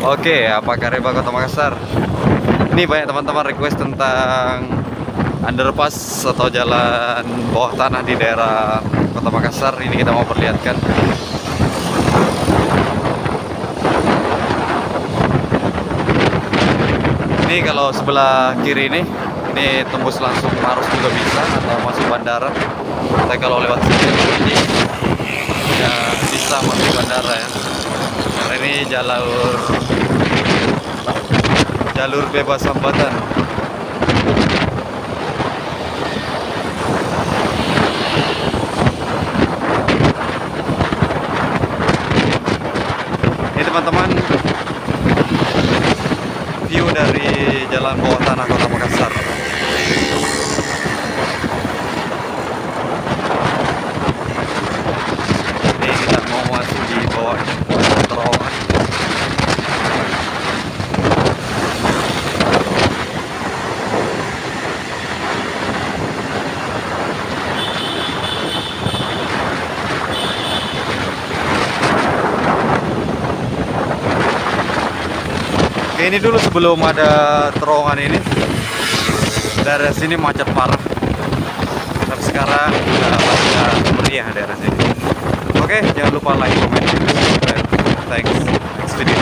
Oke, apa Kareba Kota Makassar? Ini banyak teman-teman request tentang underpass atau jalan bawah tanah di daerah Kota Makassar. Ini kita mau perlihatkan. Ini kalau sebelah kiri ini tembus langsung Maros juga bisa atau masuk bandara. Tapi kalau lewat sini ini ya bisa masuk bandara ya. Karena ini jalur bebas hambatan. Ini teman-teman view dari jalan bawah tanah Kota Makassar. Ini kita mau masuk di bawah terowongan. Oke, ini dulu sebelum ada terowongan ini, dari sini macet parah. Tapi sekarang udah agak meriah daerah sini. Oke, jangan lupa like, comment, subscribe. Thanks. Next video.